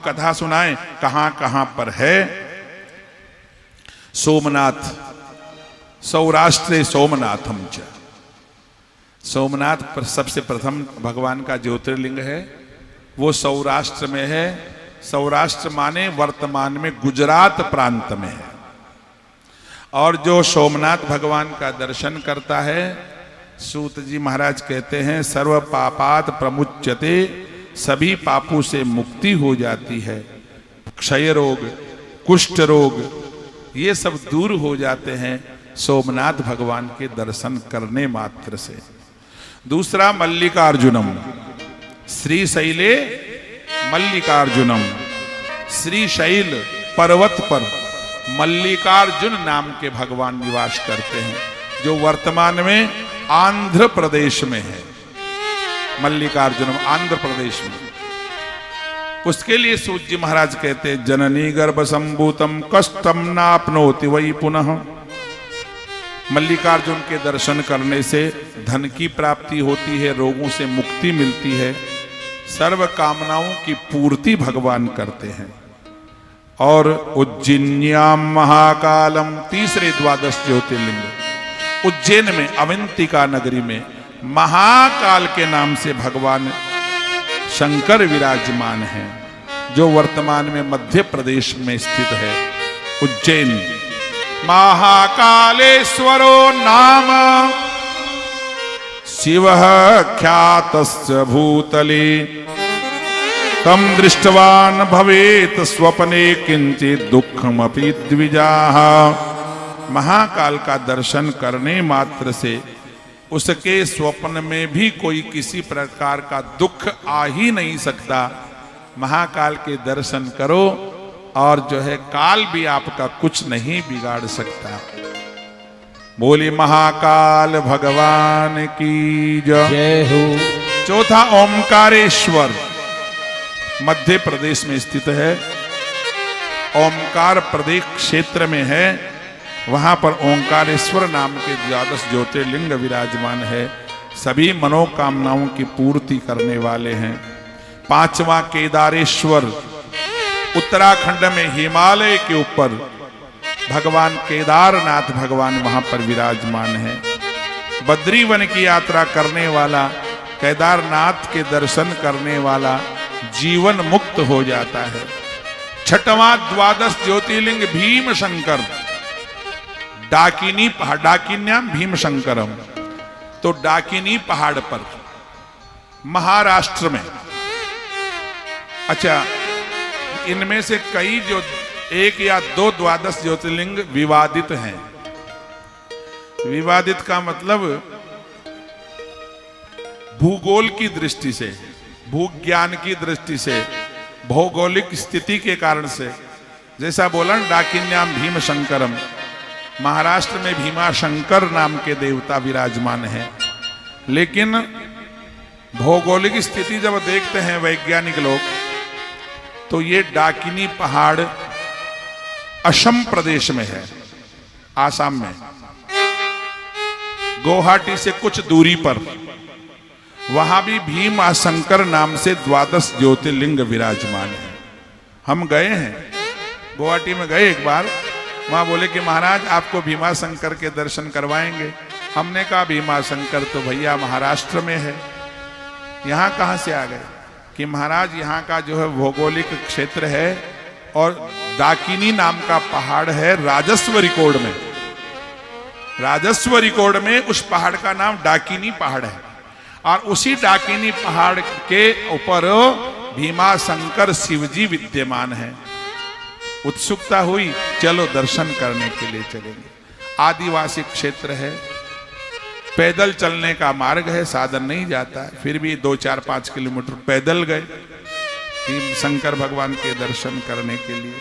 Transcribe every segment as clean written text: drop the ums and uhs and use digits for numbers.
कथा सुनाएं कहां कहां पर है। सोमनाथ सौराष्ट्रे सोमनाथम च, सोमनाथ पर सबसे प्रथम भगवान का ज्योतिर्लिंग है, वो सौराष्ट्र में है। सौराष्ट्र माने वर्तमान में गुजरात प्रांत में है। और जो सोमनाथ भगवान का दर्शन करता है, सूत जी महाराज कहते हैं सर्व पापात प्रमुच्यते, सभी पापों से मुक्ति हो जाती है। क्षय रोग, कुष्ठ रोग, ये सब दूर हो जाते हैं सोमनाथ भगवान के दर्शन करने मात्र से। दूसरा मल्लिकार्जुनम, श्रीशैले मल्लिकार्जुनम, श्रीशैल पर्वत पर मल्लिकार्जुन नाम के भगवान निवास करते हैं, जो वर्तमान में आंध्र प्रदेश में है। मल्लिकार्जुनम आंध्र प्रदेश में। उसके लिए सूत जी महाराज कहते हैं जननी गर्भ संभूतम कष्टम नापनोति वही पुनः। मल्लिकार्जुन के दर्शन करने से धन की प्राप्ति होती है, रोगों से मुक्ति मिलती है, सर्व कामनाओं की पूर्ति भगवान करते हैं। और उज्जैन्याम महाकालम, तीसरे द्वादश ज्योतिर्लिंग, उज्जैन में अवंतिका नगरी में महाकाल के नाम से भगवान शंकर विराजमान हैं, जो वर्तमान में मध्य प्रदेश में स्थित है। उज्जैन महाकालेश्वरो नाम शिवः ख्यातस्य भूतले, तम दृष्टवान भवेत स्वप्ने किंचित दुःखमपि द्विजाः। महाकाल का दर्शन करने मात्र से उसके स्वप्न में भी कोई किसी प्रकार का दुख आ ही नहीं सकता। महाकाल के दर्शन करो और जो है काल भी आपका कुछ नहीं बिगाड़ सकता। बोले महाकाल भगवान की जय हो। चौथा ओमकारेश्वर, मध्य प्रदेश में स्थित है। ओमकार प्रदेश क्षेत्र में है, वहां पर ओंकारेश्वर नाम के द्वादश ज्योतिर्लिंग विराजमान है, सभी मनोकामनाओं की पूर्ति करने वाले हैं। पांचवा केदारेश्वर, उत्तराखंड में हिमालय के ऊपर भगवान केदारनाथ भगवान वहां पर विराजमान है। बद्रीवन की यात्रा करने वाला, केदारनाथ के दर्शन करने वाला जीवन मुक्त हो जाता है। छठवां द्वादश ज्योतिर्लिंग भीम शंकर, डाकिनी पहाड़, डाकिन्याम भीम शंकरम, तो डाकिनी पहाड़ पर महाराष्ट्र में। अच्छा, इनमें से कई जो एक या दो द्वादश ज्योतिर्लिंग विवादित हैं। विवादित का मतलब भूगोल की दृष्टि से, भूज्ञान की दृष्टि से, भौगोलिक स्थिति के कारण से। जैसा बोला डाकिन्याम भीम शंकरम, महाराष्ट्र में भीमा शंकर नाम के देवता विराजमान हैं, लेकिन भौगोलिक स्थिति जब देखते हैं वैज्ञानिक लोग, तो ये डाकिनी पहाड़ असम प्रदेश में है, आसाम में, गुवाहाटी से कुछ दूरी पर। वहां भी भीमा शंकर नाम से द्वादश ज्योतिर्लिंग विराजमान है। हम गए हैं, गुवाहाटी में गए एक बार, वहां बोले कि महाराज आपको भीमा शंकर के दर्शन करवाएंगे। हमने कहा भीमा शंकर तो भैया महाराष्ट्र में है, यहाँ कहाँ से आ गए? कि महाराज यहाँ का जो है भौगोलिक क्षेत्र है, और डाकिनी नाम का पहाड़ है राजस्व रिकॉर्ड में। राजस्व रिकॉर्ड में उस पहाड़ का नाम डाकिनी पहाड़ है, और उसी डाकिनी पहाड़ के ऊपर भीमा शंकर शिवजी विद्यमान है। उत्सुकता हुई, चलो दर्शन करने के लिए चलेंगे। आदिवासी क्षेत्र है, पैदल चलने का मार्ग है, साधन नहीं जाता है, फिर भी 2-4-5 किलोमीटर पैदल गए भीम शंकर भगवान के दर्शन करने के लिए।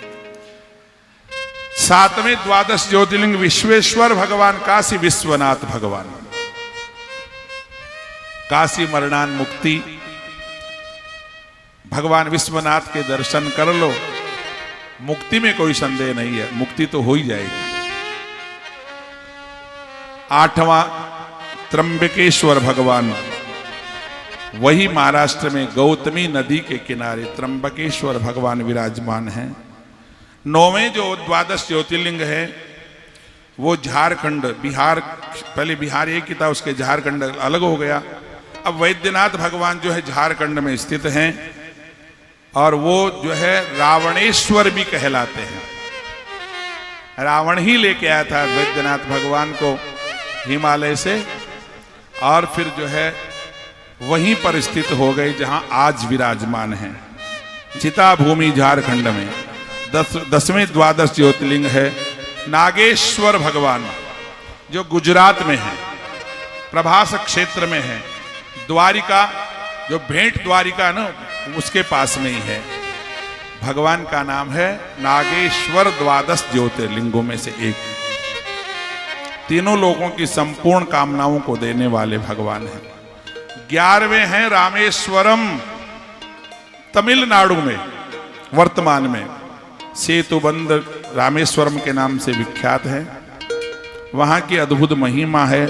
सातवें द्वादश ज्योतिर्लिंग विश्वेश्वर भगवान, काशी विश्वनाथ भगवान, काशी मरणान मुक्ति, भगवान विश्वनाथ के दर्शन कर लो, मुक्ति में कोई संदेह नहीं है, मुक्ति तो हो ही जाएगी। आठवां त्र्यंबकेश्वर भगवान, वही महाराष्ट्र में गौतमी नदी के किनारे त्र्यंबकेश्वर भगवान विराजमान हैं। 9वें जो द्वादश ज्योतिर्लिंग है वो झारखंड, बिहार, पहले बिहार एक ही था, उसके झारखंड अलग हो गया। अब वैद्यनाथ भगवान जो है झारखंड में स्थित हैं और वो जो है रावणेश्वर भी कहलाते हैं। रावण ही लेके आया था वैद्यनाथ भगवान को हिमालय से और फिर जो है वहीं पर स्थित हो गए जहां आज विराजमान हैं, चिता भूमि झारखंड में। 10वें द्वादश ज्योतिर्लिंग है नागेश्वर भगवान, जो गुजरात में है, प्रभास क्षेत्र में है। द्वारिका, जो भेंट द्वारिका ना, उसके पास में ही है। भगवान का नाम है नागेश्वर, द्वादश ज्योतिर्लिंगों में से एक। तीनों लोगों की संपूर्ण कामनाओं को देने वाले भगवान हैं। 11वें हैं रामेश्वरम, तमिलनाडु में, वर्तमान में सेतुबंध रामेश्वरम के नाम से विख्यात है। वहां की अद्भुत महिमा है,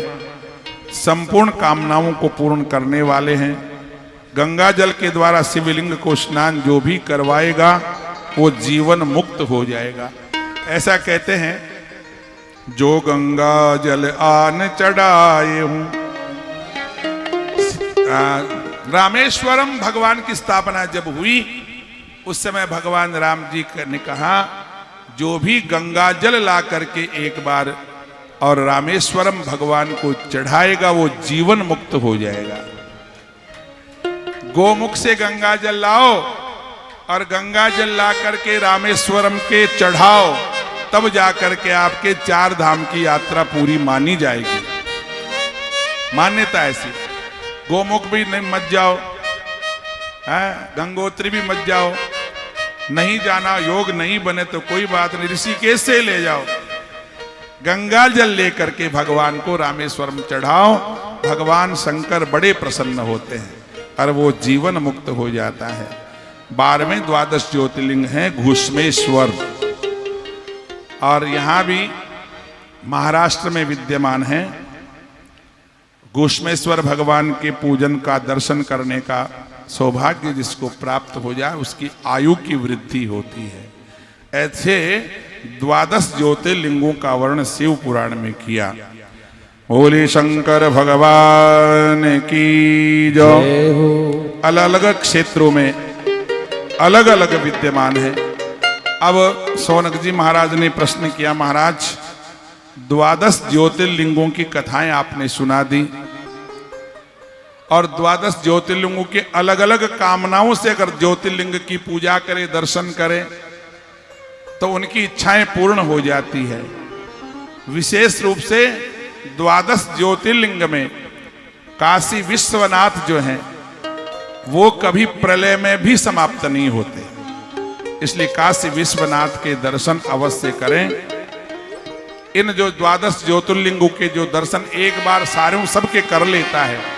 संपूर्ण कामनाओं को पूर्ण करने वाले हैं। गंगा जल के द्वारा शिवलिंग को स्नान जो भी करवाएगा वो जीवन मुक्त हो जाएगा। ऐसा कहते हैं, जो गंगा जल आन चढ़ाए हूं। रामेश्वरम भगवान की स्थापना जब हुई उस समय भगवान राम जी ने कहा, जो भी गंगा जल ला करके एक बार और रामेश्वरम भगवान को चढ़ाएगा वो जीवन मुक्त हो जाएगा। गोमुख से गंगा जल लाओ और गंगा जल ला करके रामेश्वरम के चढ़ाओ, तब जाकर के आपके 4 धाम की यात्रा पूरी मानी जाएगी। मान्यता ऐसी। गोमुख भी नहीं मत जाओ, गंगोत्री भी मत जाओ, नहीं जाना, योग नहीं बने तो कोई बात नहीं, ऋषिकेश से ले जाओ। गंगा जल लेकर के भगवान को रामेश्वरम चढ़ाओ, भगवान शंकर बड़े प्रसन्न होते हैं और वो जीवन मुक्त हो जाता है। 12वें द्वादश ज्योतिर्लिंग है घुष्मेश्वर, और यहां भी महाराष्ट्र में विद्यमान है। घुष्मेश्वर भगवान के पूजन का, दर्शन करने का सौभाग्य जिसको प्राप्त हो जाए उसकी आयु की वृद्धि होती है। ऐसे 12 ज्योतिर्लिंगों का वर्णन शिव पुराण में किया। बोले शंकर भगवान की जय। अलग अलग क्षेत्रों में अलग अलग विद्यमान है। अब सौनक जी महाराज ने प्रश्न किया, महाराज 12 ज्योतिर्लिंगों की कथाएं आपने सुना दी और 12 ज्योतिर्लिंगों के अलग अलग कामनाओं से अगर ज्योतिर्लिंग की पूजा करे, दर्शन करे तो उनकी इच्छाएं पूर्ण हो जाती है। विशेष रूप से 12 ज्योतिर्लिंग में काशी विश्वनाथ जो हैं वो कभी प्रलय में भी समाप्त नहीं होते, इसलिए काशी विश्वनाथ के दर्शन अवश्य करें। इन जो 12 ज्योतिर्लिंगों के जो दर्शन एक बार सारे सबके कर लेता है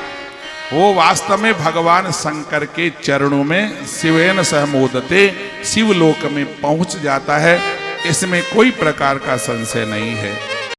वो वास्तव में भगवान शंकर के चरणों में शिवेन सह मोदते, शिवलोक में पहुंच जाता है। इसमें कोई प्रकार का संशय नहीं है।